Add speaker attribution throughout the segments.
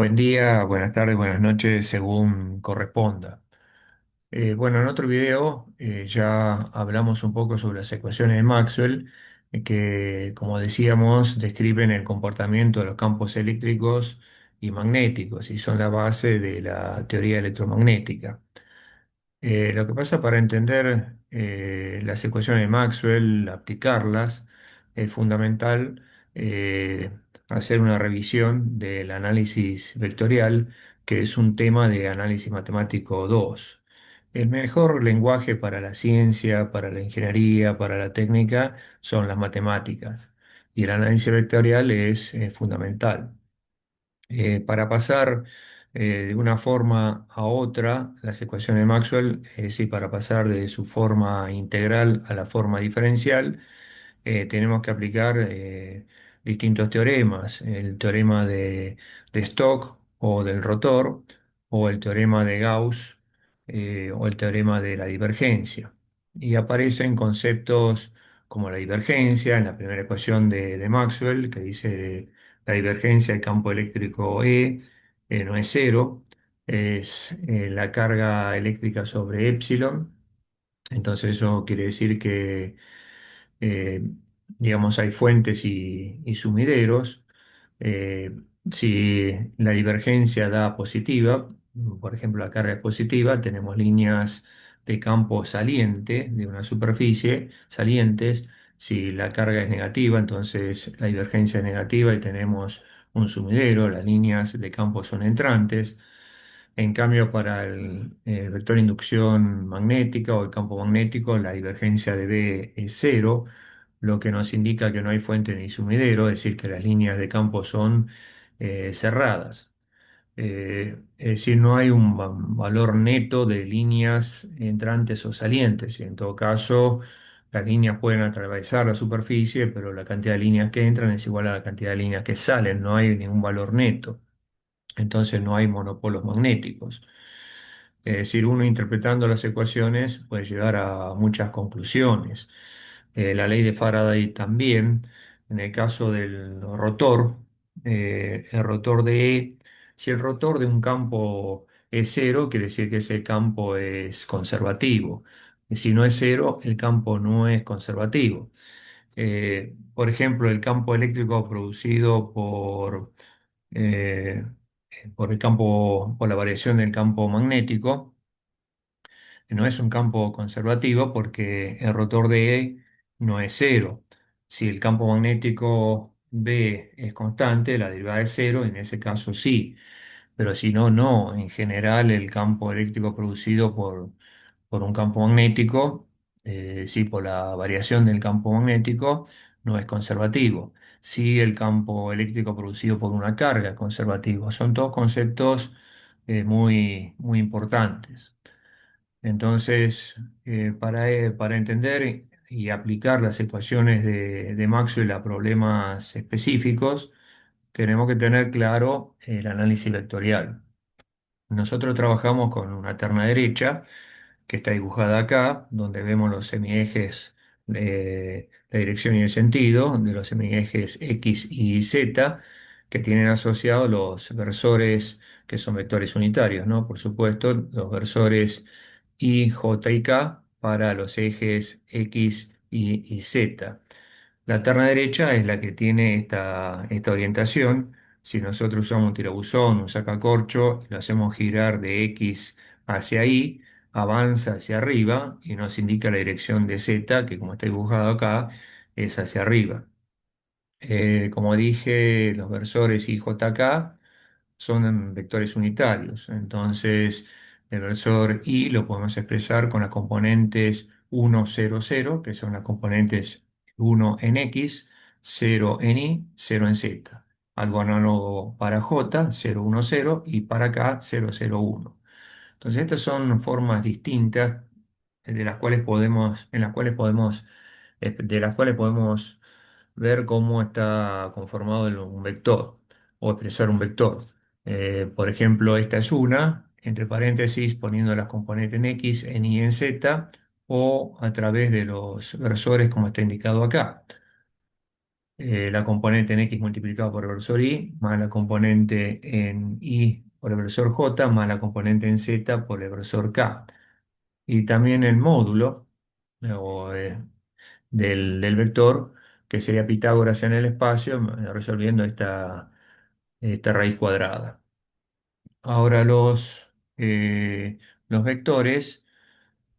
Speaker 1: Buen día, buenas tardes, buenas noches, según corresponda. Bueno, en otro video ya hablamos un poco sobre las ecuaciones de Maxwell, que, como decíamos, describen el comportamiento de los campos eléctricos y magnéticos y son la base de la teoría electromagnética. Lo que pasa para entender las ecuaciones de Maxwell, aplicarlas, es fundamental hacer una revisión del análisis vectorial, que es un tema de análisis matemático 2. El mejor lenguaje para la ciencia, para la ingeniería, para la técnica son las matemáticas y el análisis vectorial es fundamental. Para pasar de una forma a otra las ecuaciones de Maxwell, es decir, para pasar de su forma integral a la forma diferencial, tenemos que aplicar distintos teoremas, el teorema de Stokes o del rotor, o el teorema de Gauss, o el teorema de la divergencia. Y aparecen conceptos como la divergencia en la primera ecuación de Maxwell, que dice la divergencia del campo eléctrico no es cero, es la carga eléctrica sobre epsilon. Entonces eso quiere decir que, eh, digamos, hay fuentes y sumideros. Eh, si la divergencia da positiva, por ejemplo, la carga es positiva, tenemos líneas de campo saliente de una superficie, salientes. Si la carga es negativa, entonces la divergencia es negativa y tenemos un sumidero, las líneas de campo son entrantes. En cambio, para el vector de inducción magnética o el campo magnético, la divergencia de B es cero, lo que nos indica que no hay fuente ni sumidero, es decir, que las líneas de campo son cerradas. Es decir, no hay un valor neto de líneas entrantes o salientes. Y en todo caso, las líneas pueden atravesar la superficie, pero la cantidad de líneas que entran es igual a la cantidad de líneas que salen. No hay ningún valor neto. Entonces no hay monopolos magnéticos. Es decir, uno interpretando las ecuaciones puede llegar a muchas conclusiones. La ley de Faraday también, en el caso del rotor, el rotor de E, si el rotor de un campo es cero, quiere decir que ese campo es conservativo. Y si no es cero, el campo no es conservativo. Por ejemplo, el campo eléctrico producido eh, por el campo, por la variación del campo magnético, no es un campo conservativo porque el rotor de E no es cero. Si el campo magnético B es constante, la derivada es cero, en ese caso sí, pero si no, no. En general, el campo eléctrico producido por un campo magnético, sí, por la variación del campo magnético, no es conservativo. Sí, el campo eléctrico producido por una carga es conservativo. Son todos conceptos muy, muy importantes. Entonces, para entender y aplicar las ecuaciones de Maxwell a problemas específicos, tenemos que tener claro el análisis vectorial. Nosotros trabajamos con una terna derecha que está dibujada acá, donde vemos los semiejes de la dirección y el sentido de los semiejes X y Z, que tienen asociados los versores que son vectores unitarios, ¿no? Por supuesto, los versores I, J y K para los ejes X y Z. La terna derecha es la que tiene esta orientación. Si nosotros usamos un tirabuzón, un sacacorcho, lo hacemos girar de X hacia Y, avanza hacia arriba y nos indica la dirección de Z, que como está dibujado acá, es hacia arriba. Como dije, los versores IJK son vectores unitarios. Entonces, el versor I lo podemos expresar con las componentes 1, 0, 0, que son las componentes 1 en X, 0 en Y, 0 en Z. Algo análogo para J, 0, 1, 0, y para K, 0, 0, 1. Entonces, estas son formas distintas de las cuales podemos ver cómo está conformado un vector o expresar un vector. Por ejemplo, esta es una, entre paréntesis, poniendo las componentes en X, en Y, en Z, o a través de los versores como está indicado acá. la componente en X multiplicado por el versor Y, más la componente en Y por el versor J, más la componente en Z por el versor K. Y también el módulo o, del vector, que sería Pitágoras en el espacio, resolviendo esta raíz cuadrada. Ahora los vectores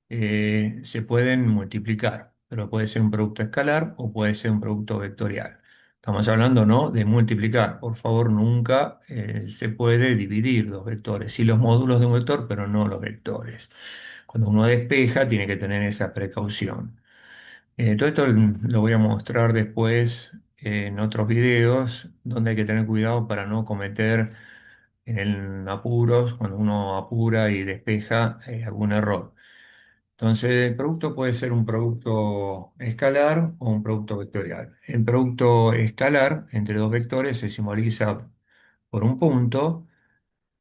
Speaker 1: se pueden multiplicar, pero puede ser un producto escalar o puede ser un producto vectorial. Estamos hablando, ¿no?, de multiplicar. Por favor, nunca se puede dividir los vectores. Sí los módulos de un vector, pero no los vectores. Cuando uno despeja, tiene que tener esa precaución. Todo esto lo voy a mostrar después en otros videos, donde hay que tener cuidado para no cometer en apuros, cuando uno apura y despeja, algún error. Entonces, el producto puede ser un producto escalar o un producto vectorial. El producto escalar entre dos vectores se simboliza por un punto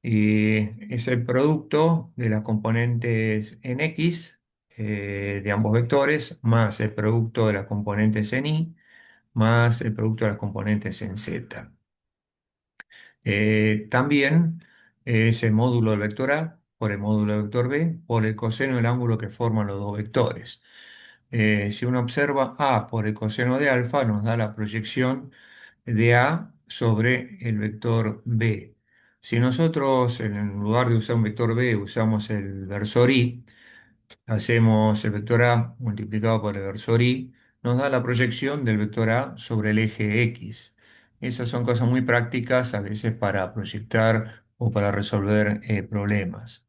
Speaker 1: y es el producto de las componentes en X, de ambos vectores, más el producto de las componentes en Y, más el producto de las componentes en Z. También es el módulo del vector A por el módulo del vector B por el coseno del ángulo que forman los dos vectores. Si uno observa A por el coseno de alfa, nos da la proyección de A sobre el vector B. Si nosotros, en lugar de usar un vector B, usamos el versor Y, hacemos el vector A multiplicado por el versor Y, nos da la proyección del vector A sobre el eje X. Esas son cosas muy prácticas a veces para proyectar o para resolver problemas.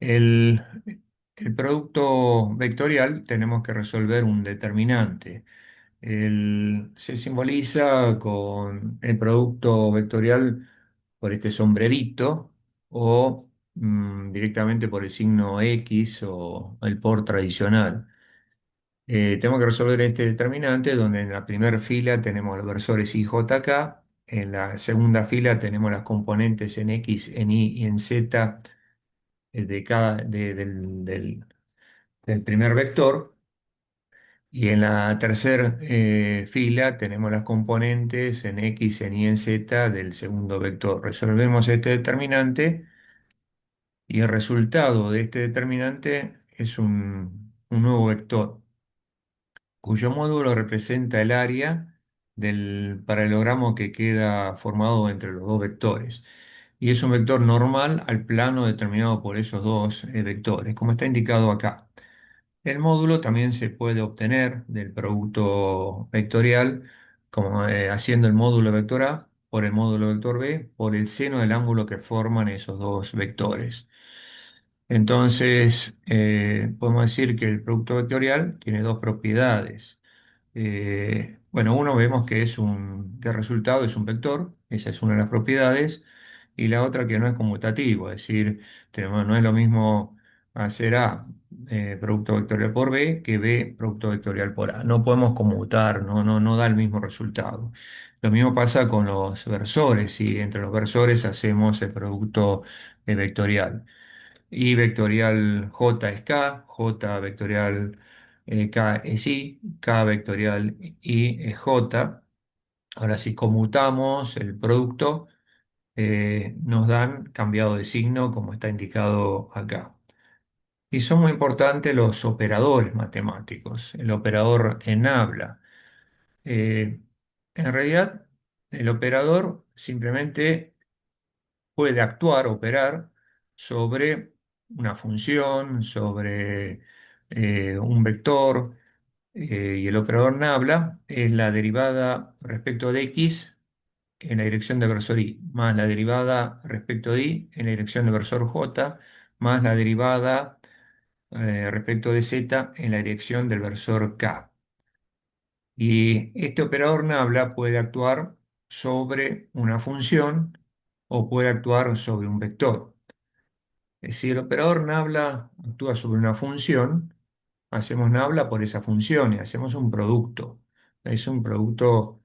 Speaker 1: El, el producto vectorial tenemos que resolver un determinante. Se simboliza con el producto vectorial por este sombrerito o directamente por el signo X o el por tradicional. Tenemos que resolver este determinante donde en la primera fila tenemos los versores I, J, K, en la segunda fila tenemos las componentes en X, en Y y en Z del primer vector. Y en la tercera fila tenemos las componentes en X, en Y, en Z del segundo vector. Resolvemos este determinante y el resultado de este determinante es un nuevo vector, cuyo módulo representa el área del paralelogramo que queda formado entre los dos vectores. Y es un vector normal al plano determinado por esos dos vectores, como está indicado acá. El módulo también se puede obtener del producto vectorial, como haciendo el módulo vector A por el módulo vector B por el seno del ángulo que forman esos dos vectores. Entonces, podemos decir que el producto vectorial tiene dos propiedades. Bueno, uno vemos que el resultado es un vector, esa es una de las propiedades, y la otra que no es conmutativo, es decir, no es lo mismo hacer A, producto vectorial por B, que B, producto vectorial por A. No podemos conmutar, no da el mismo resultado. Lo mismo pasa con los versores, si entre los versores hacemos el producto vectorial. Y vectorial J es K, J vectorial K es I, K vectorial I es J. Ahora, si conmutamos el producto, nos dan cambiado de signo, como está indicado acá. Y son muy importantes los operadores matemáticos. El operador en habla. Eh, en realidad, el operador simplemente puede actuar, operar sobre una función, sobre un vector, y el operador nabla es la derivada respecto de x en la dirección del versor y, más la derivada respecto de y en la dirección del versor j, más la derivada respecto de z en la dirección del versor k. Y este operador nabla puede actuar sobre una función o puede actuar sobre un vector. Si el operador nabla actúa sobre una función, hacemos nabla por esa función y hacemos un producto. Es un producto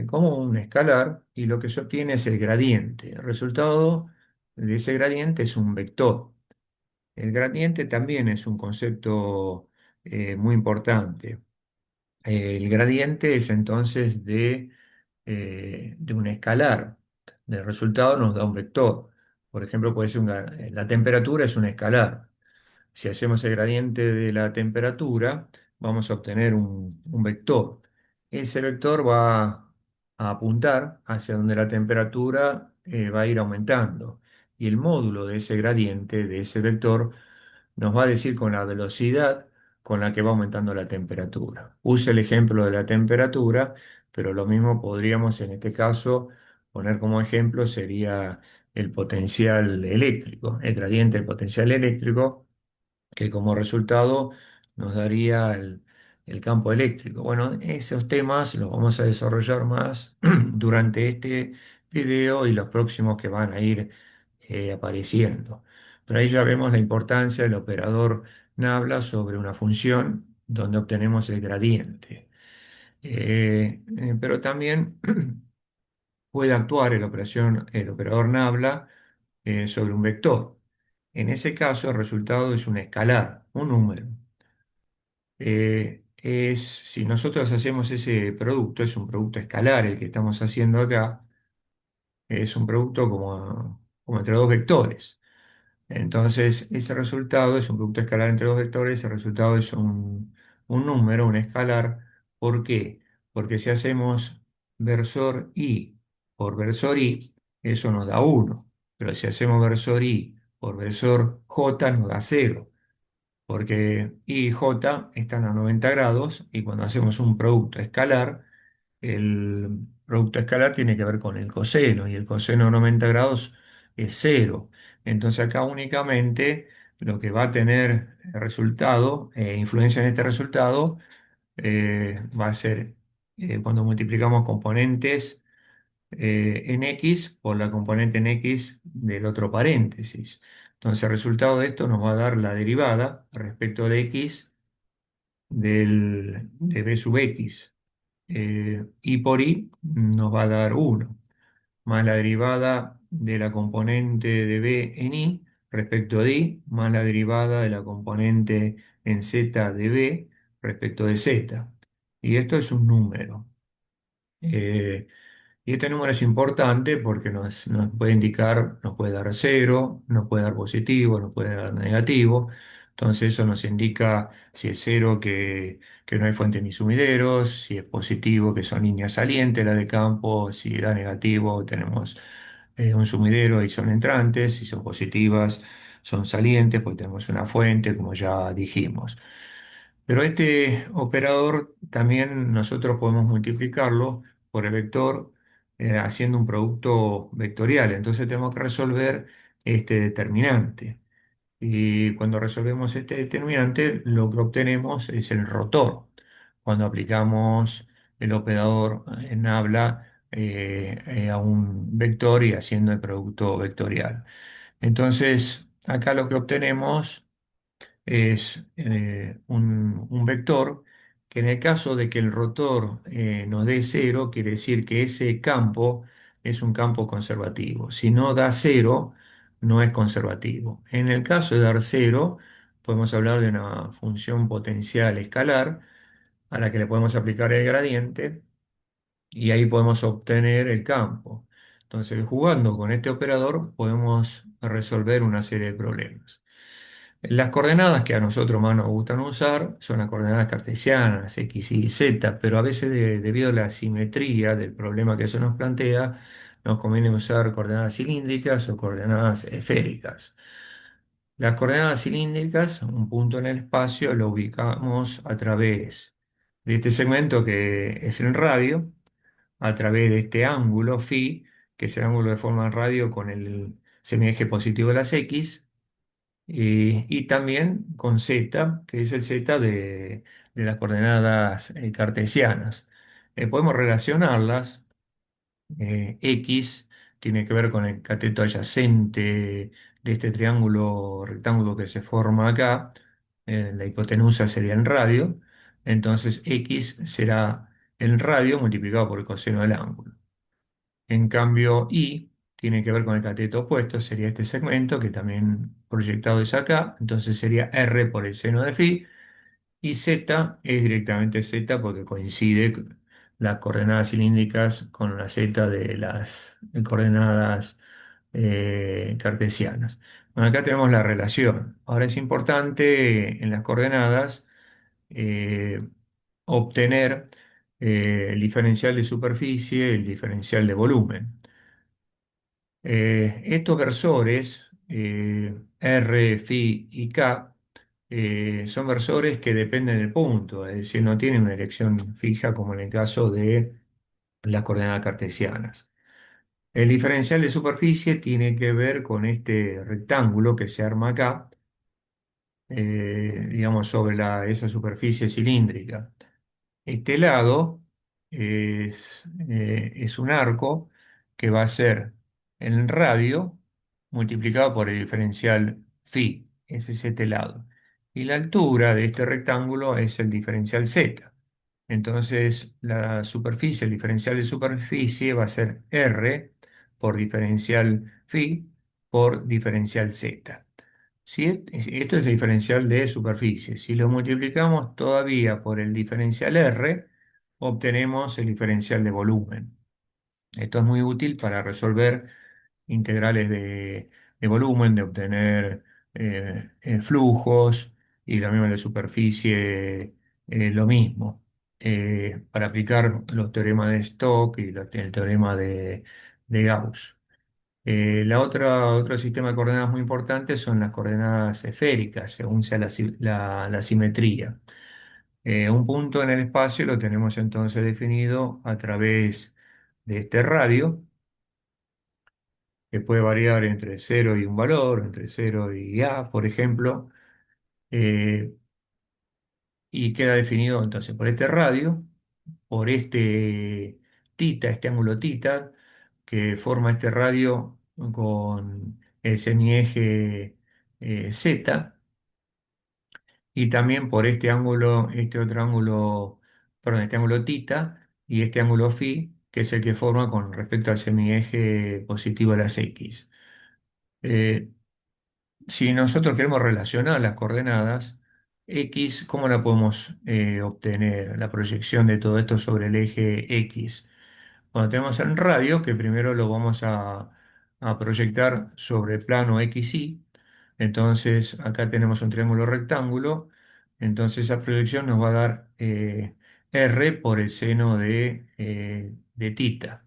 Speaker 1: como un escalar y lo que se obtiene es el gradiente. El resultado de ese gradiente es un vector. El gradiente también es un concepto muy importante. El gradiente es entonces de un escalar. El resultado nos da un vector. Por ejemplo, puede ser la temperatura es un escalar. Si hacemos el gradiente de la temperatura, vamos a obtener un vector. Ese vector va a apuntar hacia donde la temperatura va a ir aumentando. Y el módulo de ese gradiente, de ese vector, nos va a decir con la velocidad con la que va aumentando la temperatura. Use el ejemplo de la temperatura, pero lo mismo podríamos en este caso poner como ejemplo sería el potencial eléctrico, el gradiente del potencial eléctrico que como resultado nos daría el campo eléctrico. Bueno, esos temas los vamos a desarrollar más durante este video y los próximos que van a ir apareciendo. Pero ahí ya vemos la importancia del operador Nabla sobre una función donde obtenemos el gradiente. Pero también puede actuar el operador Nabla sobre un vector. En ese caso, el resultado es un escalar, un número. Si nosotros hacemos ese producto, es un producto escalar el que estamos haciendo acá, es un producto como entre dos vectores. Entonces, ese resultado es un producto escalar entre dos vectores, ese resultado es un número, un escalar. ¿Por qué? Porque si hacemos versor i por versor i, eso nos da uno. Pero si hacemos versor i por versor j, nos da cero porque I y J están a 90 grados y cuando hacemos un producto escalar, el producto escalar tiene que ver con el coseno y el coseno de 90 grados es cero. Entonces acá únicamente lo que va a tener el resultado, influencia en este resultado, va a ser cuando multiplicamos componentes en X por la componente en X del otro paréntesis. Entonces, el resultado de esto nos va a dar la derivada respecto de X de B sub X. Y por Y nos va a dar uno más la derivada de la componente de B en Y respecto de Y, más la derivada de la componente en Z de B respecto de Z. Y esto es un número. Eh, y este número es importante porque nos puede indicar, nos puede dar cero, nos puede dar positivo, nos puede dar negativo. Entonces eso nos indica si es cero que no hay fuentes ni sumideros, si es positivo que son líneas salientes las de campo, si da negativo tenemos un sumidero y son entrantes, si son positivas son salientes, pues tenemos una fuente, como ya dijimos. Pero este operador también nosotros podemos multiplicarlo por el vector haciendo un producto vectorial. Entonces tenemos que resolver este determinante. Y cuando resolvemos este determinante, lo que obtenemos es el rotor. Cuando aplicamos el operador en habla a un vector y haciendo el producto vectorial. Entonces, acá lo que obtenemos es un vector que en el caso de que el rotor nos dé cero, quiere decir que ese campo es un campo conservativo. Si no da cero, no es conservativo. En el caso de dar cero, podemos hablar de una función potencial escalar a la que le podemos aplicar el gradiente y ahí podemos obtener el campo. Entonces, jugando con este operador, podemos resolver una serie de problemas. Las coordenadas que a nosotros más nos gustan usar son las coordenadas cartesianas, X y Z, pero a veces debido a la simetría del problema que eso nos plantea, nos conviene usar coordenadas cilíndricas o coordenadas esféricas. Las coordenadas cilíndricas, un punto en el espacio, lo ubicamos a través de este segmento que es el radio, a través de este ángulo phi, que es el ángulo de forma en radio con el semieje positivo de las X, y también con z, que es el z de las coordenadas cartesianas. Podemos relacionarlas. X tiene que ver con el cateto adyacente de este triángulo rectángulo que se forma acá. La hipotenusa sería el radio. Entonces X será el radio multiplicado por el coseno del ángulo. En cambio, Y tiene que ver con el cateto opuesto, sería este segmento que también proyectado es acá, entonces sería R por el seno de phi, Y z es directamente z porque coincide las coordenadas cilíndricas con la z de las coordenadas cartesianas. Bueno, acá tenemos la relación. Ahora es importante en las coordenadas eh, obtener el diferencial de superficie, el diferencial de volumen. Estos versores, R, Φ y K, son versores que dependen del punto, es decir, no tienen una dirección fija como en el caso de las coordenadas cartesianas. El diferencial de superficie tiene que ver con este rectángulo que se arma acá, digamos, sobre esa superficie cilíndrica. Este lado es un arco que va a ser el radio multiplicado por el diferencial phi, ese es este lado. Y la altura de este rectángulo es el diferencial z. Entonces, la superficie, el diferencial de superficie va a ser r por diferencial phi por diferencial z. Si esto es el diferencial de superficie. Si lo multiplicamos todavía por el diferencial R, obtenemos el diferencial de volumen. Esto es muy útil para resolver integrales de volumen, de obtener flujos y la misma de superficie, lo mismo. Para aplicar los teoremas de Stokes y el teorema de Gauss. Otro sistema de coordenadas muy importante son las coordenadas esféricas, según sea la simetría. Un punto en el espacio lo tenemos entonces definido a través de este radio, que puede variar entre cero y un valor, entre cero y A, por ejemplo, eh, y queda definido entonces por este radio, por este tita, este ángulo tita, que forma este radio con el semieje Z, y también por este ángulo, este otro ángulo, perdón, este ángulo tita y este ángulo phi, que es el que forma con respecto al semieje positivo de las X. Eh, si nosotros queremos relacionar las coordenadas, X, ¿cómo la podemos obtener? La proyección de todo esto sobre el eje X. Cuando tenemos el radio, que primero lo vamos a proyectar sobre el plano XY, entonces acá tenemos un triángulo rectángulo, entonces esa proyección nos va a dar R por el seno de tita.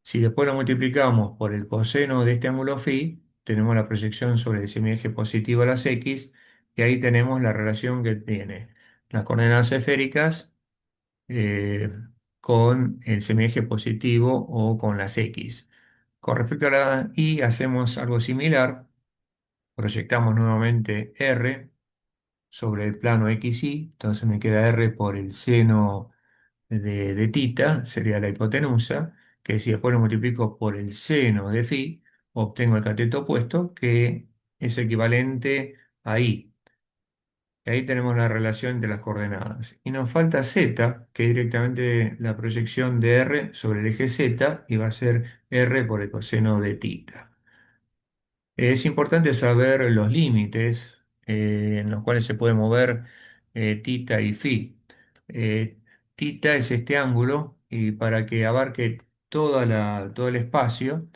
Speaker 1: Si después lo multiplicamos por el coseno de este ángulo phi, tenemos la proyección sobre el semieje positivo a las X, y ahí tenemos la relación que tiene las coordenadas esféricas eh, con el semieje positivo o con las X. Con respecto a la Y hacemos algo similar, proyectamos nuevamente R sobre el plano XY, entonces me queda R por el seno de tita, sería la hipotenusa, que si después lo multiplico por el seno de phi, obtengo el cateto opuesto, que es equivalente a I. Y ahí tenemos la relación entre las coordenadas. Y nos falta z, que es directamente la proyección de R sobre el eje z, y va a ser R por el coseno de tita. Es importante saber los límites en los cuales se puede mover tita y phi. Eh, Tita es este ángulo, y para que abarque todo el espacio,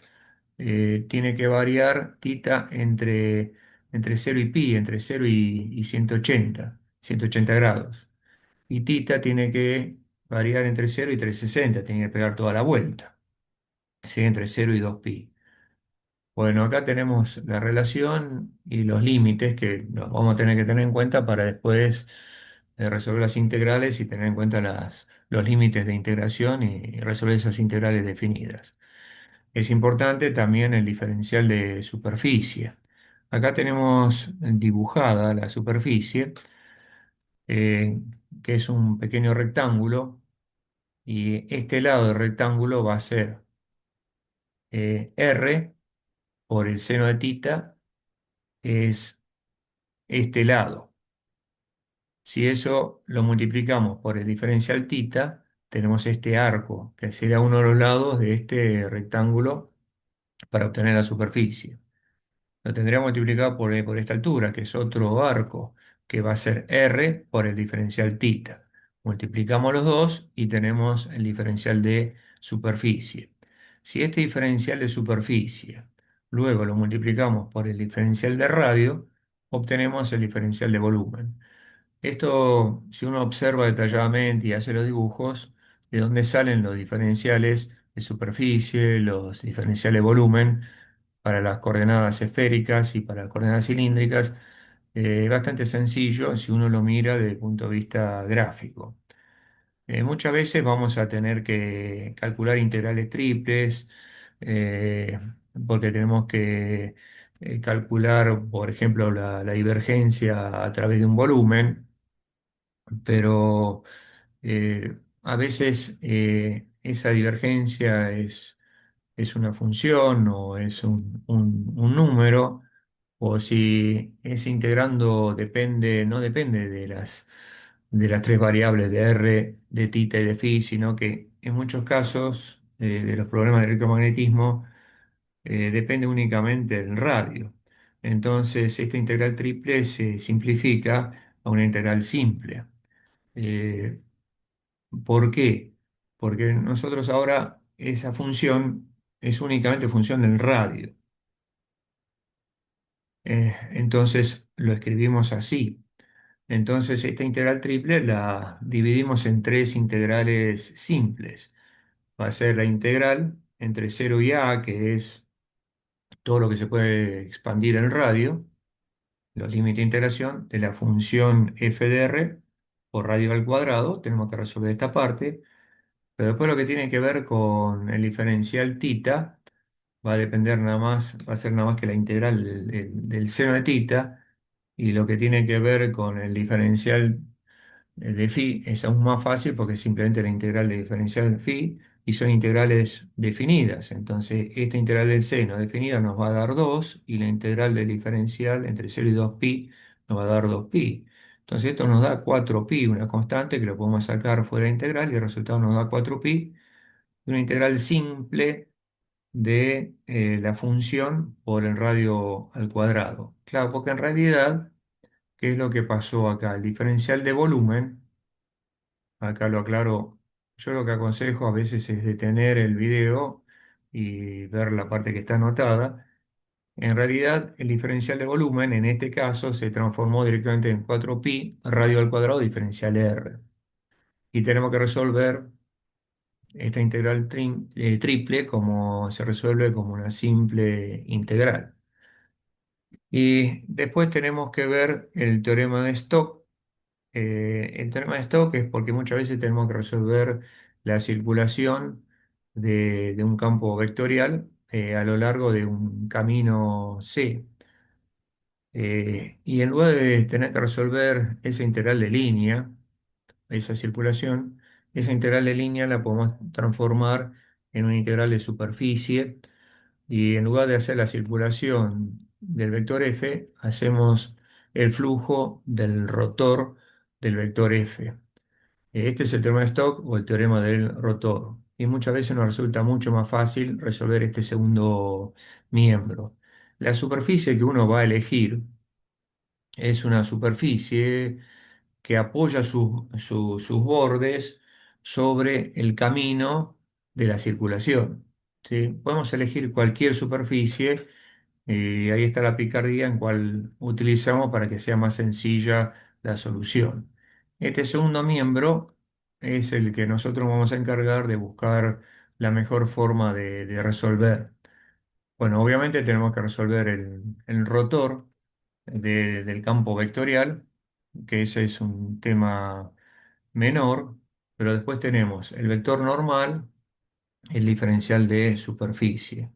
Speaker 1: tiene que variar tita entre cero y pi, entre cero y 180 grados. Y tita tiene que variar entre cero y 360, tiene que pegar toda la vuelta, ¿sí? Entre cero y 2 pi. Bueno, acá tenemos la relación y los límites que los vamos a tener que tener en cuenta para después resolver las integrales y tener en cuenta los límites de integración y resolver esas integrales definidas. Es importante también el diferencial de superficie. Acá tenemos dibujada la superficie, eh, que es un pequeño rectángulo, y este lado del rectángulo va a ser R por el seno de tita, es este lado. Si eso lo multiplicamos por el diferencial tita, tenemos este arco, que sería uno de los lados de este rectángulo para obtener la superficie. Lo tendría multiplicado por esta altura, que es otro arco. que va a ser R por el diferencial tita. Multiplicamos los dos y tenemos el diferencial de superficie. Si este diferencial de superficie luego lo multiplicamos por el diferencial de radio, obtenemos el diferencial de volumen. Esto, si uno observa detalladamente y hace los dibujos, de dónde salen los diferenciales de superficie, los diferenciales de volumen para las coordenadas esféricas y para las coordenadas cilíndricas, es bastante sencillo si uno lo mira desde el punto de vista gráfico. Muchas veces vamos a tener que calcular integrales triples, eh, porque tenemos que calcular, por ejemplo, la divergencia a través de un volumen, pero a veces esa divergencia es una función o es un número, o si es integrando depende, no depende de las tres variables de R, de tita y de phi, sino que en muchos casos de los problemas de electromagnetismo depende únicamente del radio. Entonces, esta integral triple se simplifica a una integral simple. Eh, ¿Por qué? Porque nosotros ahora esa función es únicamente función del radio. Entonces lo escribimos así. Entonces esta integral triple la dividimos en tres integrales simples. Va a ser la integral entre cero y a, que es todo lo que se puede expandir en radio, los límites de integración de la función f de r por radio al cuadrado. Tenemos que resolver esta parte. Pero después lo que tiene que ver con el diferencial tita va a depender nada más, va a ser nada más que la integral del seno de tita, y lo que tiene que ver con el diferencial de phi es aún más fácil porque es simplemente la integral de diferencial de phi y son integrales definidas. Entonces, esta integral del seno definida nos va a dar 2 y la integral del diferencial entre cero y 2pi nos va a dar 2pi. Entonces, esto nos da 4pi, una constante que lo podemos sacar fuera de integral y el resultado nos da 4pi, una integral simple de la función por el radio al cuadrado. Claro, porque en realidad, ¿qué es lo que pasó acá? El diferencial de volumen, acá lo aclaro, yo lo que aconsejo a veces es detener el video y ver la parte que está anotada. En realidad, el diferencial de volumen en este caso se transformó directamente en 4pi radio al cuadrado diferencial r. Y tenemos que resolver esta integral triple como se resuelve como una simple integral. Y después tenemos que ver el teorema de Stokes. El teorema de Stokes es porque muchas veces tenemos que resolver la circulación de un campo vectorial a lo largo de un camino C. Y en lugar de tener que resolver esa integral de línea, esa circulación, esa integral de línea la podemos transformar en una integral de superficie, y en lugar de hacer la circulación del vector f, hacemos el flujo del rotor del vector f. Este es el teorema de Stokes o el teorema del rotor. Y muchas veces nos resulta mucho más fácil resolver este segundo miembro. La superficie que uno va a elegir es una superficie que apoya sus bordes sobre el camino de la circulación. ¿Sí? Podemos elegir cualquier superficie y ahí está la picardía en cual utilizamos para que sea más sencilla la solución. Este segundo miembro es el que nosotros vamos a encargar de buscar la mejor forma de resolver. Bueno, obviamente tenemos que resolver el rotor del campo vectorial, que ese es un tema menor, pero después tenemos el vector normal, el diferencial de superficie.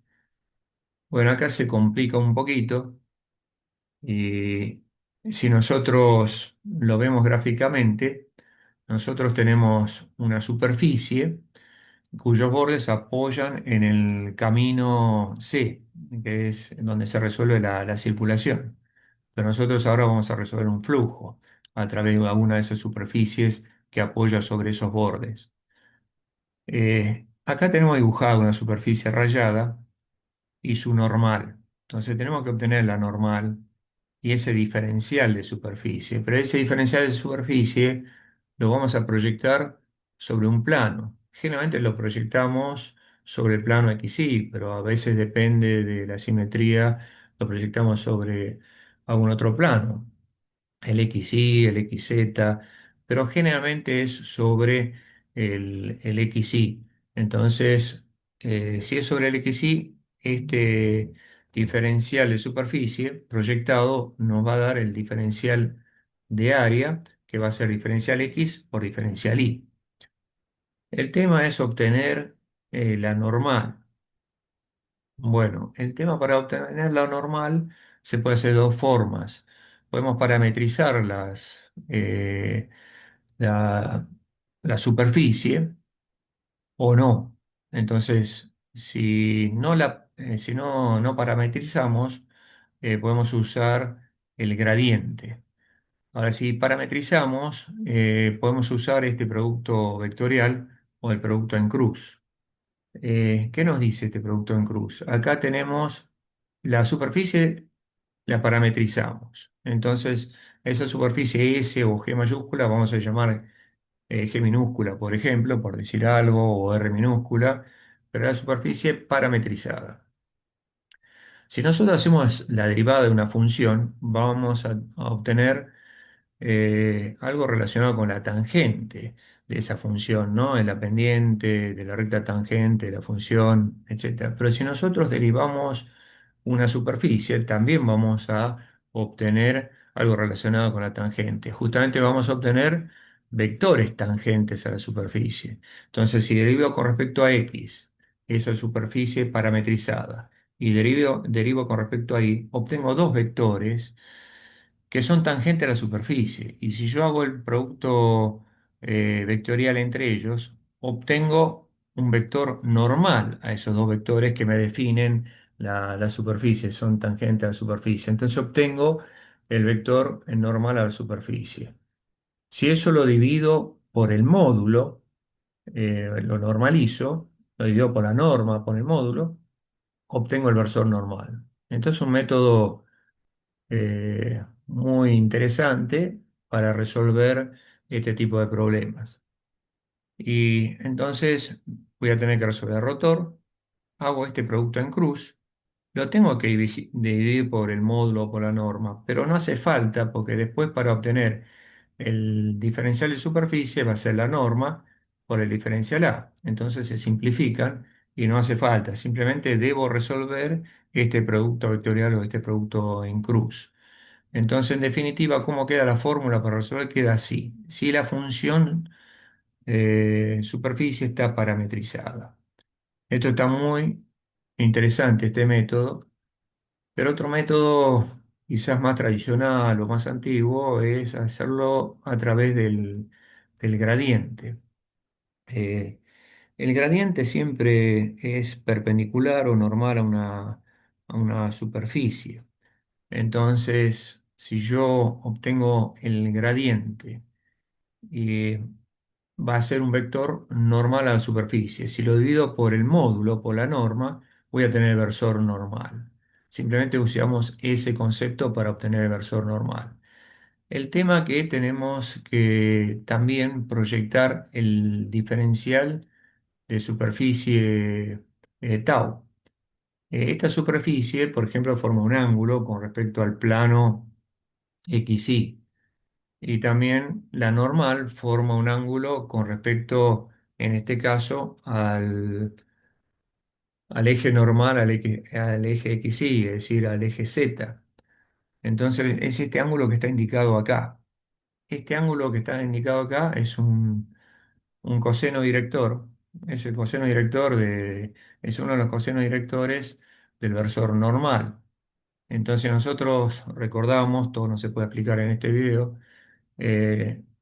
Speaker 1: Bueno, acá se complica un poquito, y si nosotros lo vemos gráficamente, nosotros tenemos una superficie cuyos bordes apoyan en el camino C, que es donde se resuelve la circulación. Pero nosotros ahora vamos a resolver un flujo a través de alguna de esas superficies que apoya sobre esos bordes. Acá tenemos dibujada una superficie rayada y su normal. Entonces tenemos que obtener la normal y ese diferencial de superficie. Pero ese diferencial de superficie lo vamos a proyectar sobre un plano. Generalmente lo proyectamos sobre el plano XY, pero a veces depende de la simetría, lo proyectamos sobre algún otro plano, el XY, el XZ, pero generalmente es sobre el XY. Entonces, si es sobre el XY, este diferencial de superficie proyectado nos va a dar el diferencial de área, que va a ser diferencial X por diferencial Y. El tema es obtener la normal. Bueno, el tema para obtener la normal se puede hacer de dos formas. Podemos parametrizar la, la superficie o no. Entonces, si no parametrizamos, podemos usar el gradiente. Ahora, si parametrizamos, podemos usar este producto vectorial o el producto en cruz. ¿Qué nos dice este producto en cruz? Acá tenemos la superficie, la parametrizamos. Entonces, esa superficie S o G mayúscula, vamos a llamar G minúscula, por ejemplo, por decir algo, o R minúscula, pero la superficie parametrizada. Si nosotros hacemos la derivada de una función, vamos a obtener algo relacionado con la tangente de esa función, ¿no? En la pendiente, de la recta tangente, de la función, etcétera. Pero si nosotros derivamos una superficie, también vamos a obtener algo relacionado con la tangente. Justamente vamos a obtener vectores tangentes a la superficie. Entonces, si derivo con respecto a X, esa superficie parametrizada, y derivo con respecto a Y, obtengo dos vectores que son tangentes a la superficie. Y si yo hago el producto vectorial entre ellos, obtengo un vector normal a esos dos vectores que me definen la superficie, son tangentes a la superficie. Entonces obtengo el vector normal a la superficie. Si eso lo divido por el módulo, lo normalizo, lo divido por la norma, por el módulo, obtengo el versor normal. Entonces un método muy interesante para resolver este tipo de problemas. Y entonces voy a tener que resolver rotor, hago este producto en cruz, lo tengo que dividir por el módulo o por la norma, pero no hace falta porque después para obtener el diferencial de superficie va a ser la norma por el diferencial A. Entonces se simplifican y no hace falta, simplemente debo resolver este producto vectorial o este producto en cruz. Entonces, en definitiva, ¿cómo queda la fórmula para resolver? Queda así. Si la función superficie está parametrizada. Esto está muy interesante, este método, pero otro método quizás más tradicional o más antiguo es hacerlo a través del gradiente. Eh, el gradiente siempre es perpendicular o normal a una superficie. Entonces, si yo obtengo el gradiente y va a ser un vector normal a la superficie, si lo divido por el módulo, por la norma, voy a tener el versor normal. Simplemente usamos ese concepto para obtener el versor normal. El tema que tenemos que también proyectar el diferencial de superficie tau. Esta superficie, por ejemplo, forma un ángulo con respecto al plano XY. Y también la normal forma un ángulo con respecto, en este caso, al eje normal, al eje XY, es decir, al eje Z. Entonces, es este ángulo que está indicado acá. Este ángulo que está indicado acá es un coseno director. Es el coseno director es uno de los cosenos directores del versor normal. Entonces nosotros recordamos, todo no se puede explicar en este video,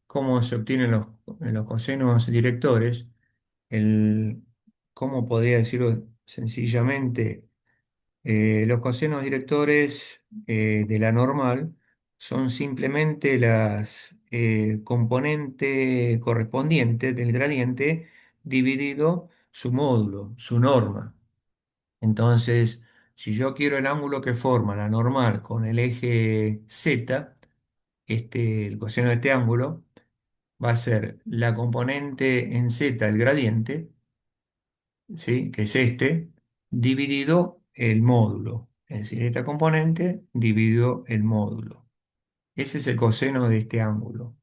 Speaker 1: cómo se obtienen los cosenos directores, el, cómo podría decirlo sencillamente, los cosenos directores de la normal son simplemente las componentes correspondientes del gradiente dividido su módulo, su norma. Entonces, Si yo quiero el ángulo que forma la normal con el eje Z, el coseno de este ángulo va a ser la componente en Z, el gradiente, ¿sí? Que es dividido el módulo. Es decir, esta componente dividido el módulo. Ese es el coseno de este ángulo.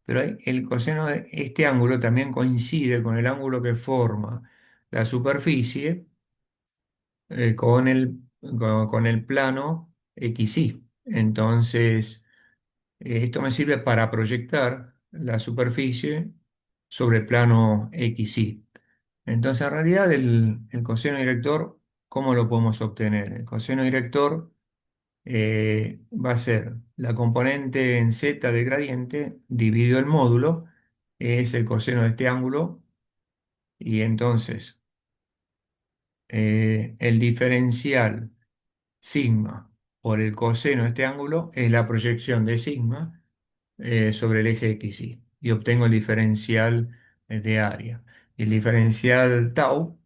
Speaker 1: Pero el coseno de este ángulo también coincide con el ángulo que forma la superficie con el plano XY. Entonces, esto me sirve para proyectar la superficie sobre el plano XY. Entonces, en realidad, el coseno director, ¿cómo lo podemos obtener? El coseno director va a ser la componente en Z del gradiente dividido el módulo, es el coseno de este ángulo, y entonces el diferencial sigma por el coseno de este ángulo es la proyección de sigma sobre el eje XY y obtengo el diferencial de área. Y el diferencial tau,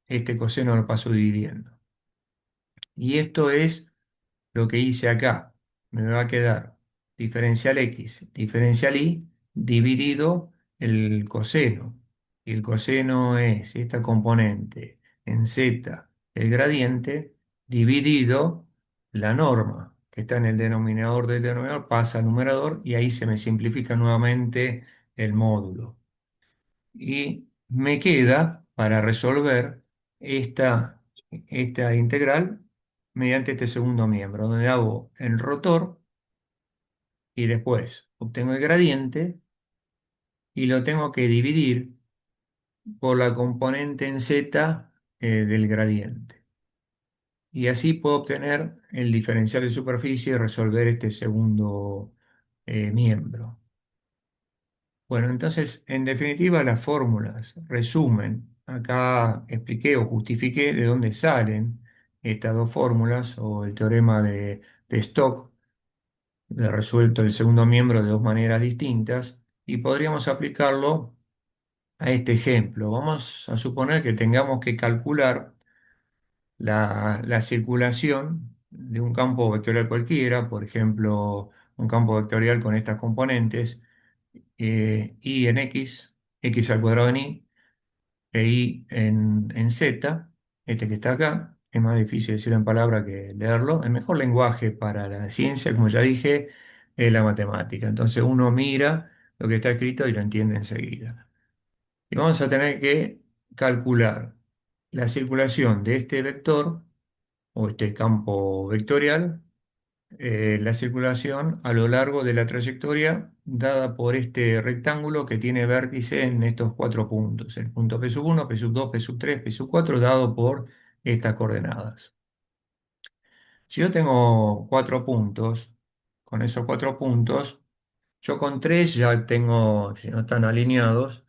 Speaker 1: este coseno lo paso dividiendo. Y esto es lo que hice acá. Me va a quedar diferencial X, diferencial Y, dividido el coseno. Y el coseno es esta componente en Z, el gradiente, dividido la norma, que está en el denominador del denominador, pasa al numerador y ahí se me simplifica nuevamente el módulo. Y me queda para resolver esta integral mediante este segundo miembro, donde hago el rotor y después obtengo el gradiente y lo tengo que dividir por la componente en z del gradiente. Y así puedo obtener el diferencial de superficie y resolver este segundo miembro. Bueno, entonces, en definitiva, las fórmulas resumen. Acá expliqué o justifiqué de dónde salen estas dos fórmulas o el teorema de Stokes, de resuelto el segundo miembro de dos maneras distintas, y podríamos aplicarlo a este ejemplo. Vamos a suponer que tengamos que calcular la circulación de un campo vectorial cualquiera, por ejemplo, un campo vectorial con estas componentes y en x, x al cuadrado en y, e y en z, este que está acá, es más difícil decirlo en palabras que leerlo. El mejor lenguaje para la ciencia, como ya dije, es la matemática. Entonces uno mira lo que está escrito y lo entiende enseguida. Y vamos a tener que calcular la circulación de este vector o este campo vectorial, la circulación a lo largo de la trayectoria dada por este rectángulo que tiene vértice en estos cuatro puntos, el punto P sub 1, P sub 2, P sub 3, P sub 4, dado por estas coordenadas. Si yo tengo cuatro puntos, con esos cuatro puntos, yo con tres ya tengo, si no están alineados,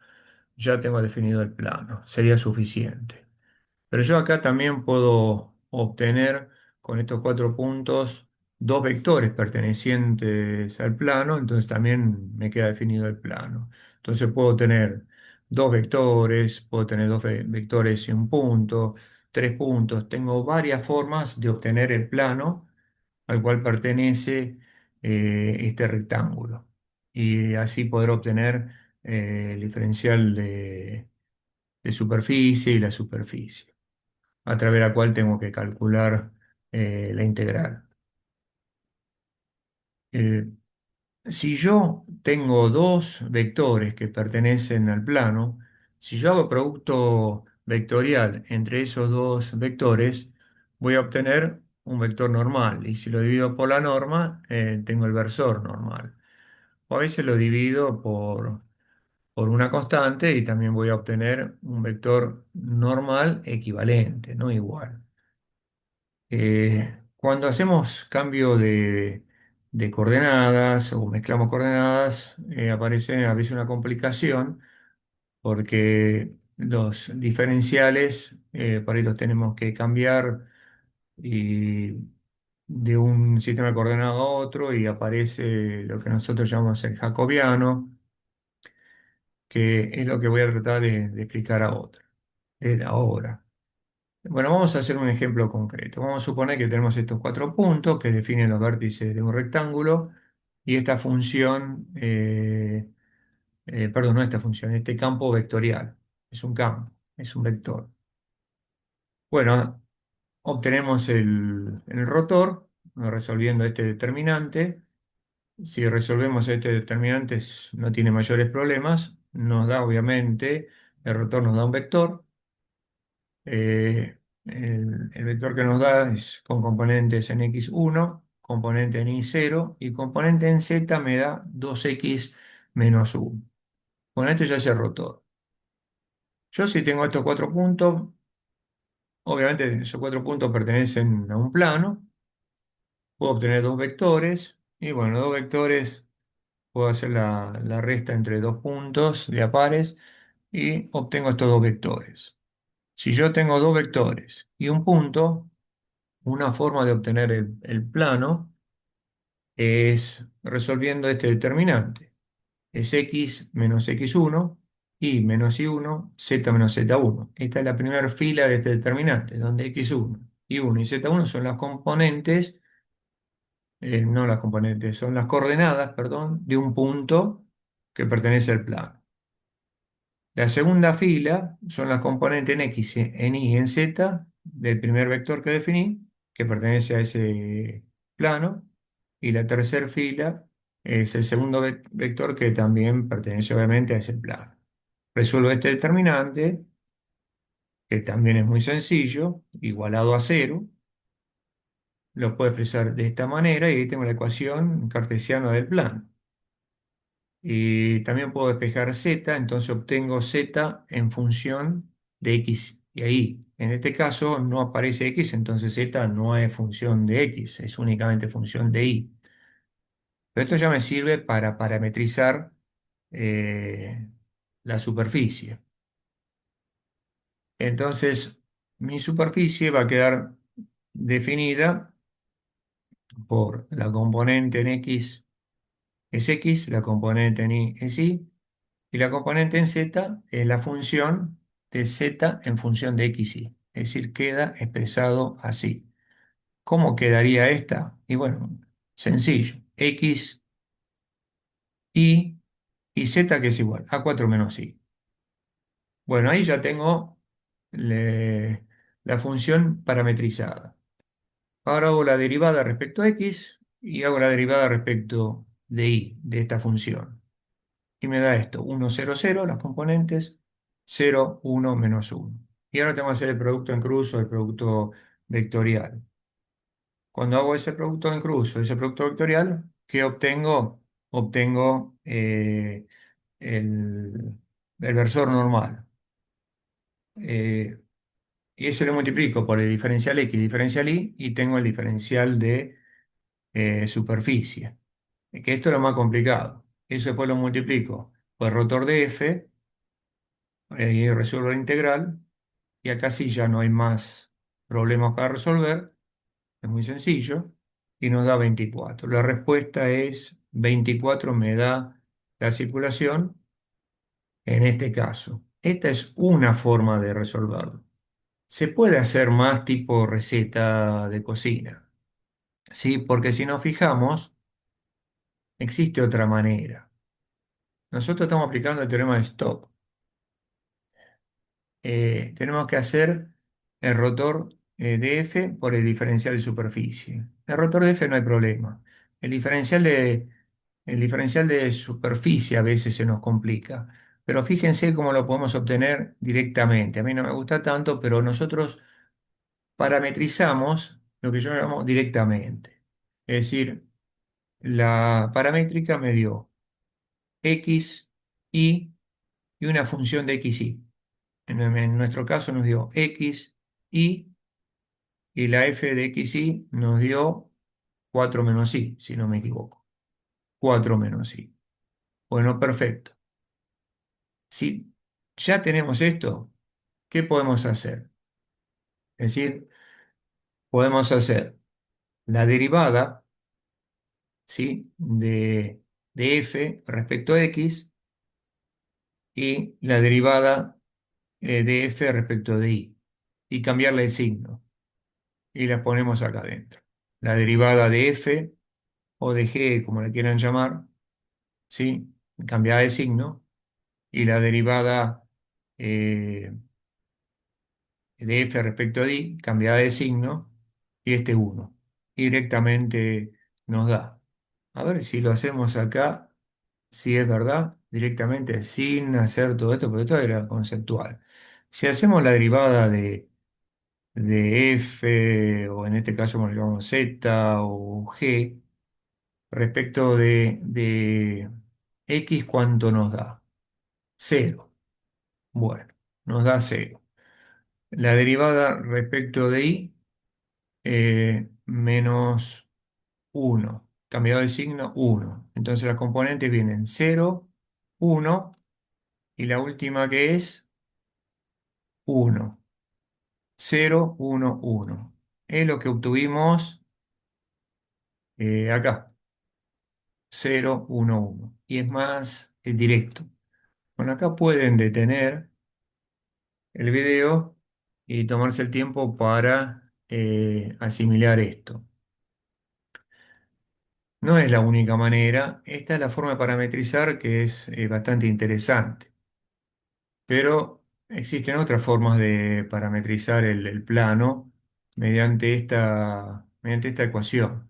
Speaker 1: ya tengo definido el plano, sería suficiente. Pero yo acá también puedo obtener con estos cuatro puntos dos vectores pertenecientes al plano, entonces también me queda definido el plano. Entonces puedo tener dos vectores, puedo tener dos vectores y un punto, tres puntos. Tengo varias formas de obtener el plano al cual pertenece este rectángulo. Y así poder obtener el diferencial de superficie y la superficie a través de la cual tengo que calcular la integral. Eh, si yo tengo dos vectores que pertenecen al plano, si yo hago producto vectorial entre esos dos vectores, voy a obtener un vector normal. Y si lo divido por la norma, tengo el versor normal. O a veces lo divido por una constante y también voy a obtener un vector normal equivalente, no igual. Cuando hacemos cambio de coordenadas o mezclamos coordenadas, aparece a veces una complicación porque los diferenciales por ahí los tenemos que cambiar y de un sistema de coordenadas a otro y aparece lo que nosotros llamamos el jacobiano, que es lo que voy a tratar de explicar ahora. Bueno, vamos a hacer un ejemplo concreto. Vamos a suponer que tenemos estos cuatro puntos que definen los vértices de un rectángulo y esta función, perdón, no esta función, este campo vectorial. Es un campo, es un vector. Bueno, obtenemos el rotor resolviendo este determinante. Si resolvemos este determinante no tiene mayores problemas. Nos da obviamente, el rotor nos da un vector. El vector que nos da es con componentes en x1, componente en y0 y componente en z me da 2x menos 1. Bueno, esto ya es el rotor. Yo si tengo estos cuatro puntos, obviamente esos cuatro puntos pertenecen a un plano, puedo obtener dos vectores y bueno, dos vectores, puedo hacer la resta entre dos puntos de a pares y obtengo estos dos vectores. Si yo tengo dos vectores y un punto, una forma de obtener el plano es resolviendo este determinante. Es x menos x1, y menos y1, z menos z1. Esta es la primera fila de este determinante, donde x1, y1 y z1 son las componentes, no las componentes, son las coordenadas, perdón, de un punto que pertenece al plano. La segunda fila son las componentes en x, en y y en z del primer vector que definí, que pertenece a ese plano. Y la tercera fila es el segundo vector que también pertenece obviamente a ese plano. Resuelvo este determinante, que también es muy sencillo, igualado a cero. Lo puedo expresar de esta manera y ahí tengo la ecuación cartesiana del plano. Y también puedo despejar z, entonces obtengo z en función de x. Y ahí, en este caso, no aparece x, entonces z no es función de x, es únicamente función de y. Pero esto ya me sirve para parametrizar eh, la superficie. Entonces, mi superficie va a quedar definida por la componente en x, la componente en y es y. Y la componente en z es la función de z en función de x y. Es decir, queda expresado así. ¿Cómo quedaría esta? Y bueno, sencillo. X, y z que es igual a 4 menos y. Bueno, ahí ya tengo la función parametrizada. Ahora hago la derivada respecto a x y hago la derivada respecto de y, de esta función. Y me da esto, 1, 0, 0, las componentes, 0, 1, menos 1. Y ahora tengo que hacer el producto en cruz o el producto vectorial. Cuando hago ese producto en cruz o ese producto vectorial, ¿qué obtengo? Obtengo el, el versor normal. Eh, y ese lo multiplico por el diferencial x, diferencial y tengo el diferencial de superficie. Que esto es lo más complicado. Eso después lo multiplico por el rotor de f y resuelvo la integral. Y acá sí ya no hay más problemas para resolver. Es muy sencillo. Y nos da 24. La respuesta es 24 me da la circulación en este caso. Esta es una forma de resolverlo. Se puede hacer más tipo receta de cocina, ¿sí? Porque si nos fijamos, existe otra manera. Nosotros estamos aplicando el teorema de Stokes. Tenemos que hacer el rotor de F por el diferencial de superficie. El rotor de F no hay problema. El diferencial de superficie a veces se nos complica. Pero fíjense cómo lo podemos obtener directamente. A mí no me gusta tanto, pero nosotros parametrizamos lo que yo llamo directamente. Es decir, la paramétrica me dio x, y una función de x, y. En nuestro caso nos dio x, y la f de x, y nos dio 4 menos y, si no me equivoco. 4 menos y. Bueno, perfecto. Si ya tenemos esto, ¿qué podemos hacer? Es decir, podemos hacer la derivada, ¿sí? de f respecto a x y la derivada de f respecto de y. y cambiarle el signo. Y la ponemos acá adentro. La derivada de f o de g, como la quieran llamar, ¿sí? Cambiada de signo. Y la derivada eh, de f respecto de i, cambiada de signo, y este uno. Y directamente nos da. A ver si lo hacemos acá, si es verdad, directamente sin hacer todo esto, porque esto era conceptual. Si hacemos la derivada de f, o en este caso como le llamamos z o g, respecto de x, ¿cuánto nos da? Cero. Bueno, nos da cero. La derivada respecto de y, menos uno. Cambiado de signo, uno. Entonces las componentes vienen cero, uno, y la última que es uno. Cero, uno, uno. Es lo que obtuvimos acá. Cero, uno, uno. Y es más directo. Bueno, acá pueden detener el video y tomarse el tiempo para asimilar esto. No es la única manera, esta es la forma de parametrizar que es bastante interesante, pero existen otras formas de parametrizar el plano mediante esta ecuación,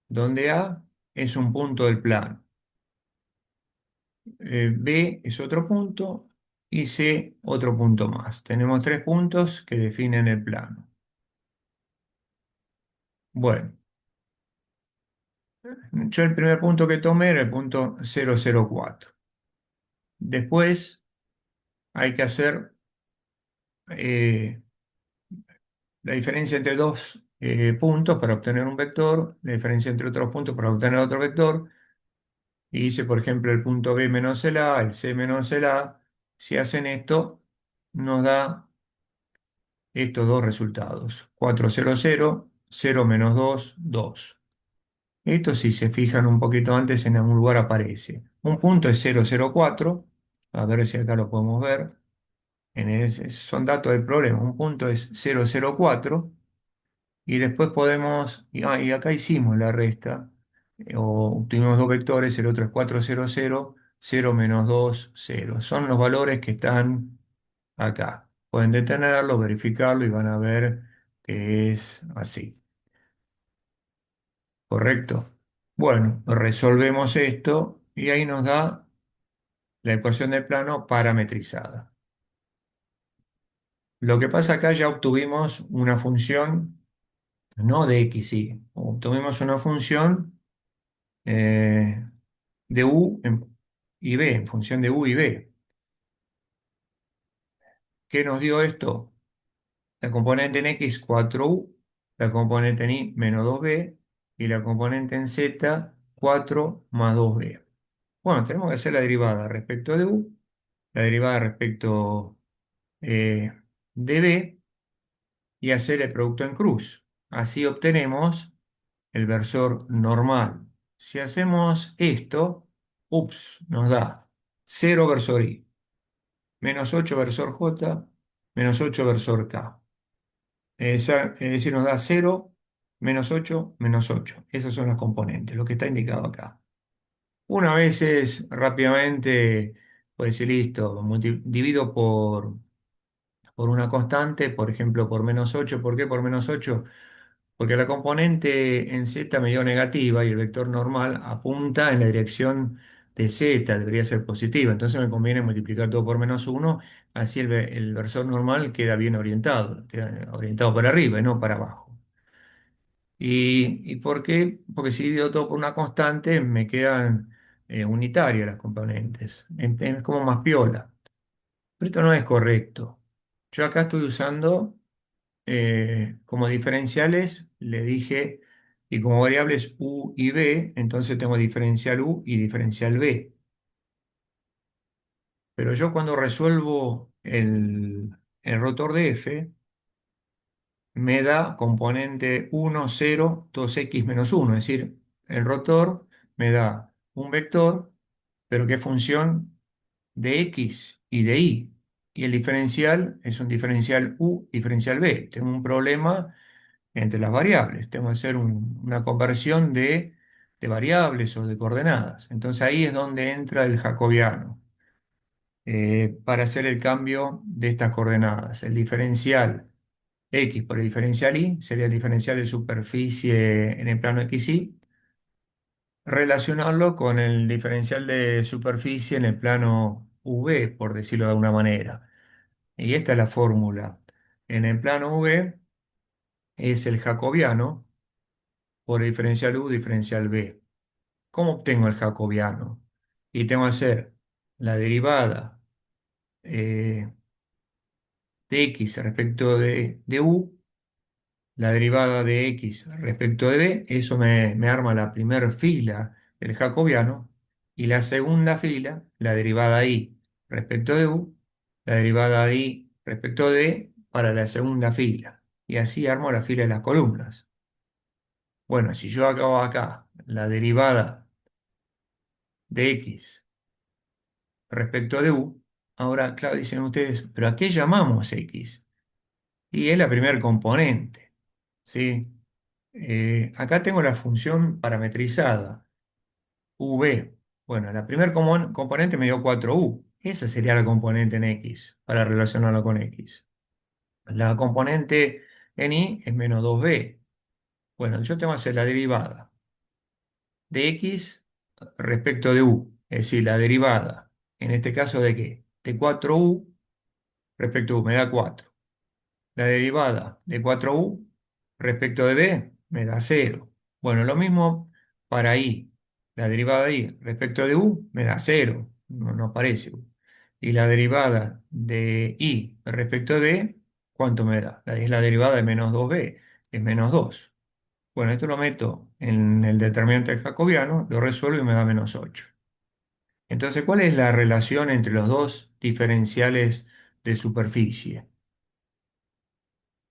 Speaker 1: donde A es un punto del plano, B es otro punto y C otro punto más. Tenemos tres puntos que definen el plano. Bueno, yo el primer punto que tomé era el punto 004. Después hay que hacer eh, la diferencia entre dos puntos para obtener un vector, la diferencia entre otros puntos para obtener otro vector, y hice, por ejemplo, el punto B menos el A, el C menos el A. Si hacen esto, nos da estos dos resultados: 4, 0, 0, 0 menos 2, 2. Esto, si se fijan un poquito antes, en algún lugar aparece. Un punto es 0, 0, 4. A ver si acá lo podemos ver. Son datos del problema. Un punto es 0, 0, 4. Y después podemos, y acá hicimos la resta, o obtuvimos dos vectores, el otro es 4, 0, 0, 0 menos 2, 0. Son los valores que están acá. Pueden detenerlo, verificarlo y van a ver que es así. ¿Correcto? Bueno, resolvemos esto y ahí nos da la ecuación del plano parametrizada. Lo que pasa acá, ya obtuvimos una función, no de x, y, obtuvimos una función eh, de y b, en función de u y b. ¿Qué nos dio esto? La componente en x 4u, la componente en y menos 2b y la componente en z 4 más 2b. Bueno, tenemos que hacer la derivada respecto de u, la derivada respecto eh, de b y hacer el producto en cruz. Así obtenemos el versor normal. Si hacemos esto, ups, nos da 0 versor i, menos 8 versor j, menos 8 versor k. Es decir, nos da 0, menos 8, menos 8. Esas son las componentes, lo que está indicado acá. Una vez es rápidamente, pues decir, listo, divido por una constante, por ejemplo, por menos 8. ¿Por qué por menos 8? Porque la componente en z me dio negativa y el vector normal apunta en la dirección de z, debería ser positiva. Entonces me conviene multiplicar todo por menos uno, así el versor normal queda orientado para arriba y no para abajo. ¿Y por qué? Porque si divido todo por una constante, me quedan unitarias las componentes. Es como más piola. Pero esto no es correcto. Yo acá estoy usando como diferenciales, le dije, y como variables u y b, entonces tengo diferencial u y diferencial b. Pero yo cuando resuelvo el rotor de f, me da componente 1, 0, 2x menos 1. Es decir, el rotor me da un vector, pero que es función de x y de y. y el diferencial es un diferencial u diferencial b. Tengo un problema entre las variables. Tengo que hacer una conversión de variables o de coordenadas. Entonces ahí es donde entra el jacobiano para hacer el cambio de estas coordenadas. El diferencial x por el diferencial y sería el diferencial de superficie en el plano xy, relacionarlo con el diferencial de superficie en el plano v, por decirlo de alguna manera. Y esta es la fórmula. En el plano v es el jacobiano por el diferencial u diferencial b. ¿Cómo obtengo el jacobiano? Y tengo que hacer la derivada eh, de x respecto de u, la derivada de x respecto de b, eso me arma la primera fila del jacobiano, y la segunda fila, la derivada y respecto de u, la derivada de y respecto de b para la segunda fila. Y así armo la fila de las columnas. Bueno, si yo acabo acá la derivada de x respecto de u, ahora, claro, dicen ustedes, ¿pero a qué llamamos x? Y es la primer componente, ¿sí? Acá tengo la función parametrizada, v. Bueno, la primer componente me dio 4u. Esa sería la componente en x, para relacionarlo con x. La componente en y es menos 2b. Bueno, yo tengo que hacer la derivada de x respecto de u. Es decir, la derivada, en este caso, ¿de qué? De 4u respecto a u me da 4. La derivada de 4u respecto de b me da 0. Bueno, lo mismo para i. La derivada de i respecto de u me da 0. No aparece u. Y la derivada de i respecto de b, ¿cuánto me da? Es la derivada de menos 2b, es menos 2. Bueno, esto lo meto en el determinante jacobiano, lo resuelvo y me da menos 8. Entonces, ¿cuál es la relación entre los dos diferenciales de superficie?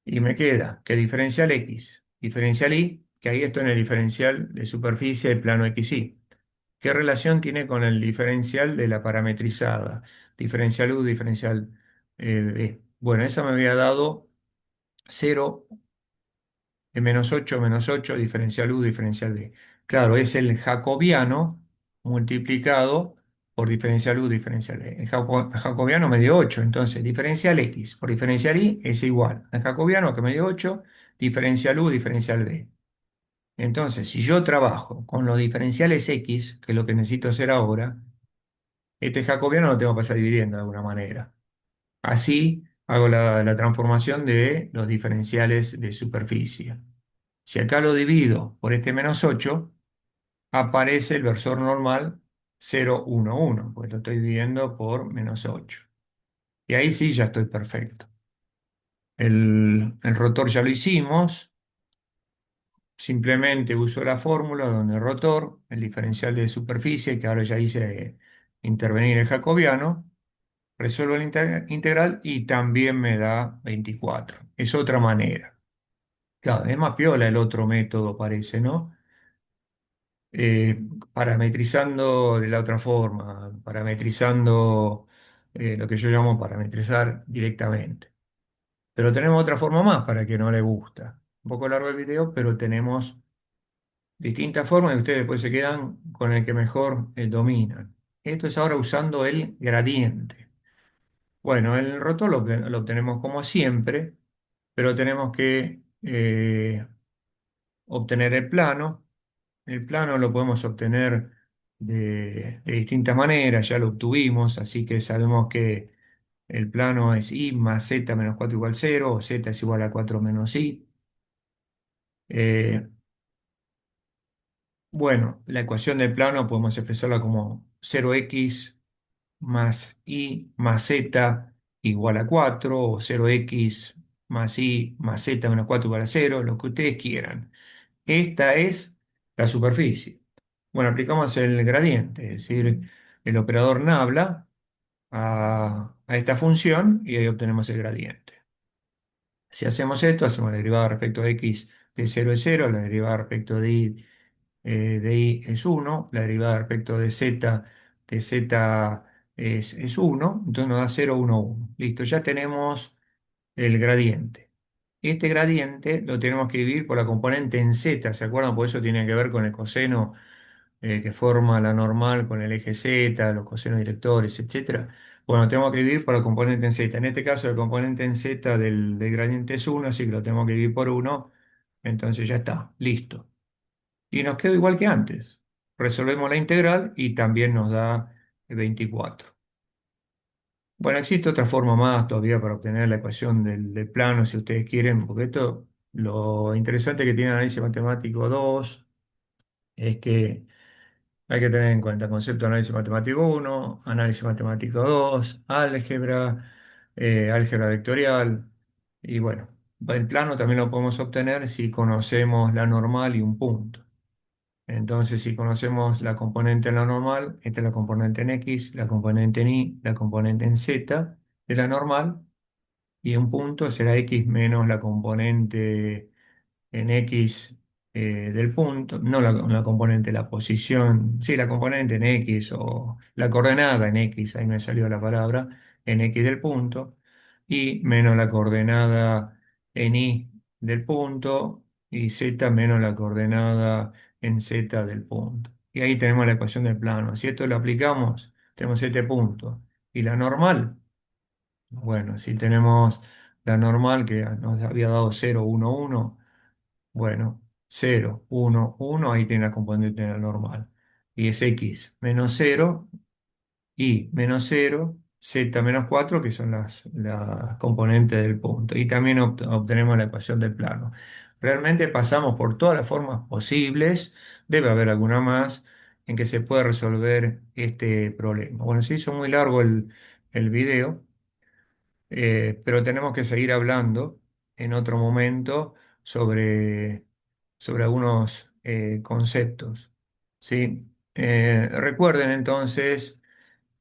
Speaker 1: Y me queda que diferencial x, diferencial y, que ahí estoy en el diferencial de superficie del plano xy. ¿Qué relación tiene con el diferencial de la parametrizada? Diferencial u, diferencial b. Bueno, esa me había dado 0 de menos 8 diferencial u, diferencial b. Claro, es el jacobiano multiplicado por diferencial u, diferencial b. El jacobiano me dio 8, entonces diferencial x por diferencial y es igual al jacobiano que me dio 8, diferencial u, diferencial b. Entonces, si yo trabajo con los diferenciales x, que es lo que necesito hacer ahora, este jacobiano lo tengo que pasar dividiendo de alguna manera. Así hago la transformación de los diferenciales de superficie. Si acá lo divido por este menos 8, aparece el versor normal 0, 1, 1, pues lo estoy dividiendo por menos 8. Y ahí sí ya estoy perfecto. El rotor ya lo hicimos, simplemente uso la fórmula donde el rotor, el diferencial de superficie, que ahora ya hice intervenir el jacobiano, resuelvo el integral y también me da 24. Es otra manera. Claro, es más piola el otro método, parece, ¿no? Parametrizando de la otra forma, parametrizando lo que yo llamo parametrizar directamente. Pero tenemos otra forma más para que no le gusta. Un poco largo el video, pero tenemos distintas formas y ustedes después se quedan con el que mejor dominan. Esto es ahora usando el gradiente. Bueno, el rotor lo obtenemos como siempre, pero tenemos que obtener el plano. El plano lo podemos obtener de distintas maneras, ya lo obtuvimos, así que sabemos que el plano es y más z menos 4 igual 0, o z es igual a 4 menos y. Eh, bueno, la ecuación del plano podemos expresarla como 0x más y más z igual a 4, o 0x más y más z menos 4 igual a 0, lo que ustedes quieran. Esta es la superficie. Bueno, aplicamos el gradiente, es decir, el operador nabla a esta función y ahí obtenemos el gradiente. Si hacemos esto, hacemos la derivada respecto de x de 0 es 0, la derivada respecto de y es 1, la derivada respecto de z es 1, entonces nos da 0, 1, 1. Listo, ya tenemos el gradiente. Este gradiente lo tenemos que dividir por la componente en z, ¿se acuerdan? Por eso tiene que ver con el coseno que forma la normal con el eje z, los cosenos directores, etcétera. Bueno, tenemos que dividir por la componente en z. En este caso, el componente en z del gradiente es 1, así que lo tenemos que dividir por 1. Entonces ya está, listo. Y nos quedó igual que antes. Resolvemos la integral y también nos da 24. Bueno, existe otra forma más todavía para obtener la ecuación del plano, si ustedes quieren, porque esto, lo interesante que tiene el análisis matemático 2 es que hay que tener en cuenta concepto de análisis matemático 1, análisis matemático 2, álgebra, álgebra vectorial, y bueno, el plano también lo podemos obtener si conocemos la normal y un punto. Entonces, si conocemos la componente en la normal, esta es la componente en X, la componente en Y, la componente en Z de la normal, y un punto será X menos la componente en X del punto, no la componente, la posición, sí, la componente en X o la coordenada en X, ahí me salió la palabra, en X del punto, y menos la coordenada en Y del punto, y Z menos la coordenada en Z del punto. Y ahí tenemos la ecuación del plano. Si esto lo aplicamos, tenemos este punto. ¿Y la normal? Bueno, si tenemos la normal que nos había dado 0, 1, 1. Bueno, 0, 1, 1, ahí tiene la componente normal. Y es x menos 0, y menos 0, z menos 4, que son las componentes del punto. Y también obtenemos la ecuación del plano. Realmente pasamos por todas las formas posibles, debe haber alguna más, en que se puede resolver este problema. Bueno, se hizo muy largo el video. Pero tenemos que seguir hablando en otro momento sobre algunos conceptos, ¿sí? Recuerden entonces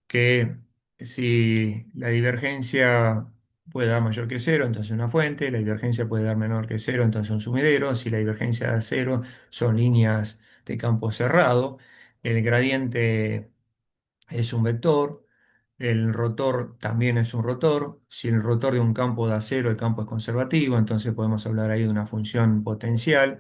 Speaker 1: que si la divergencia puede dar mayor que cero, entonces una fuente, la divergencia puede dar menor que cero, entonces un sumidero, si la divergencia da cero, son líneas de campo cerrado, el gradiente es un vector, el rotor también es un rotor. Si el rotor de un campo da cero, el campo es conservativo, entonces podemos hablar ahí de una función potencial.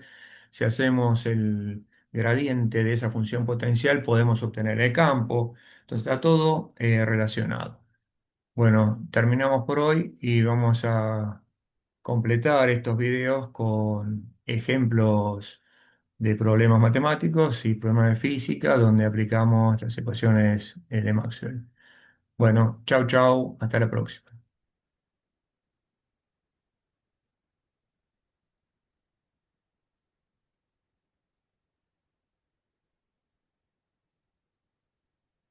Speaker 1: Si hacemos el gradiente de esa función potencial, podemos obtener el campo. Entonces está todo relacionado. Bueno, terminamos por hoy y vamos a completar estos videos con ejemplos de problemas matemáticos y problemas de física donde aplicamos las ecuaciones de Maxwell. Bueno, chau chau, hasta la próxima.